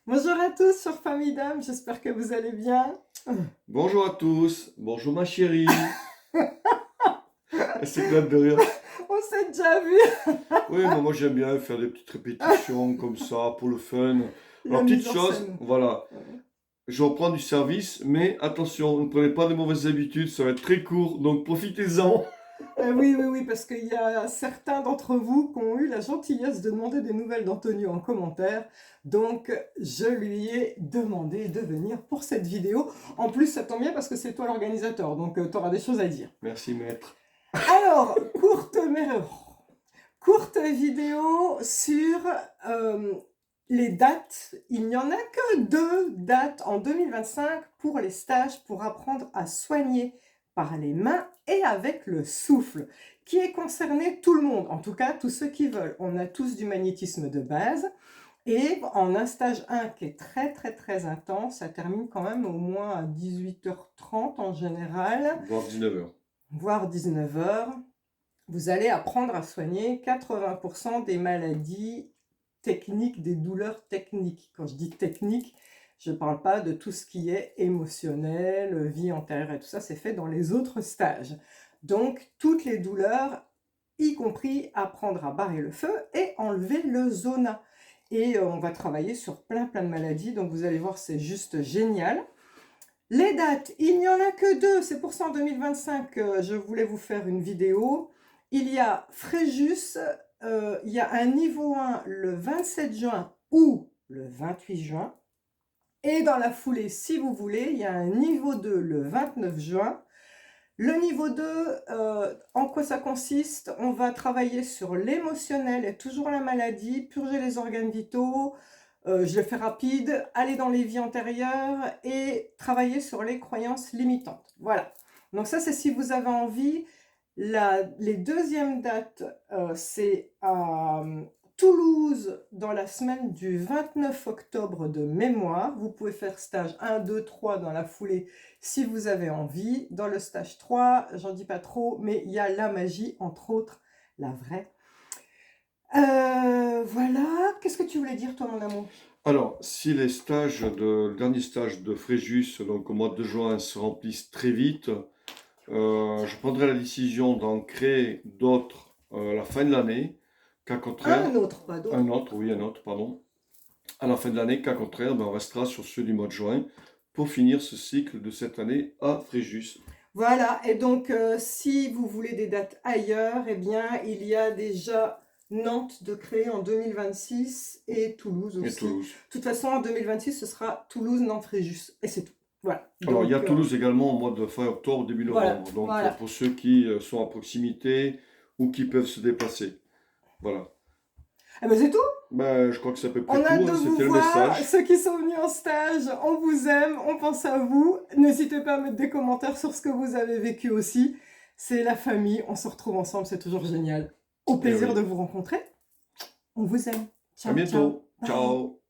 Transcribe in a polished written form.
Bonjour à tous sur Famille d'âme, j'espère que vous allez bien. Bonjour à tous, bonjour ma chérie. Elle s'éclate de rire. On s'est déjà vu. Oui, moi j'aime bien faire des petites répétitions comme ça pour le fun. La Alors petite mise en chose, scène. voilà, je reprends du service, mais attention, ne prenez pas de mauvaises habitudes, ça va être très court, donc profitez-en. Oui, oui, oui, parce qu'il y a certains d'entre vous qui ont eu la gentillesse de demander des nouvelles d'Antonio en commentaire. Donc, je lui ai demandé de venir pour cette vidéo. En plus, ça tombe bien parce que c'est toi l'organisateur, donc tu auras des choses à dire. Merci maître. Alors, courte vidéo sur les dates. Il n'y en a que 2 dates en 2025 pour les stages pour apprendre à soigner par les mains et avec le souffle, qui est concerné tout le monde, en tout cas tous ceux qui veulent. On a tous du magnétisme de base et en un stage 1 qui est très très très intense, ça termine quand même au moins à 18h30 en général, Voire 19 heures. voire 19h. Vous allez apprendre à soigner 80% des maladies techniques, des douleurs techniques. Quand je dis technique, je ne parle pas de tout ce qui est émotionnel, vie antérieure et tout ça, c'est fait dans les autres stages. Donc, toutes les douleurs, y compris apprendre à barrer le feu et enlever le zona. Et on va travailler sur plein de maladies, donc vous allez voir, c'est juste génial. Les dates, il n'y en a que 2, c'est pour ça en 2025 que je voulais vous faire une vidéo. Il y a Fréjus, il y a un niveau 1 le 27 juin ou le 28 juin. Et dans la foulée, si vous voulez, il y a un niveau 2 le 29 juin. Le niveau 2, en quoi ça consiste? On va travailler sur l'émotionnel et toujours la maladie, purger les organes vitaux, je le fais rapide, aller dans les vies antérieures et travailler sur les croyances limitantes. Voilà. Donc ça, c'est si vous avez envie. Les deuxièmes dates, c'est à Toulouse dans la semaine du 29 octobre de mémoire. Vous pouvez faire stage 1, 2, 3 dans la foulée si vous avez envie. Dans le stage 3, j'en dis pas trop, mais il y a la magie, entre autres, la vraie. Voilà. Qu'est-ce que tu voulais dire, toi, mon amour? Alors, si le dernier stage de Fréjus, donc au mois de juin, se remplissent très vite, je prendrai la décision d'en créer d'autres à la fin de l'année, qu'à contraire, Un autre, pas d'autre. un autre, pardon, à la fin de l'année, qu'à contraire, on restera sur ceux du mois de juin pour finir ce cycle de cette année à Fréjus Voilà, et donc si vous voulez des dates ailleurs, eh bien il y a déjà Nantes de créer en 2026 et Toulouse et aussi. De Toulouse. toute façon, en 2026, ce sera Toulouse, Nantes, Fréjus, et c'est tout. Voilà, Alors, il y a donc Toulouse également au mois de fin octobre, début voilà, novembre, donc voilà. pour ceux qui sont à proximité ou qui peuvent se déplacer. Voilà. Eh ben c'est tout. Ben, je crois que c'est à peu On près a hâte tout, de hein, vous c'était le voir. message. Ceux qui sont venus en stage, on vous aime, on pense à vous. N'hésitez pas à mettre des commentaires sur ce que vous avez vécu aussi. C'est la famille, on se retrouve ensemble, c'est toujours génial. Au Eh plaisir de oui. vous rencontrer. On vous aime. À Ciao, ciao. bientôt. Bye. Ciao.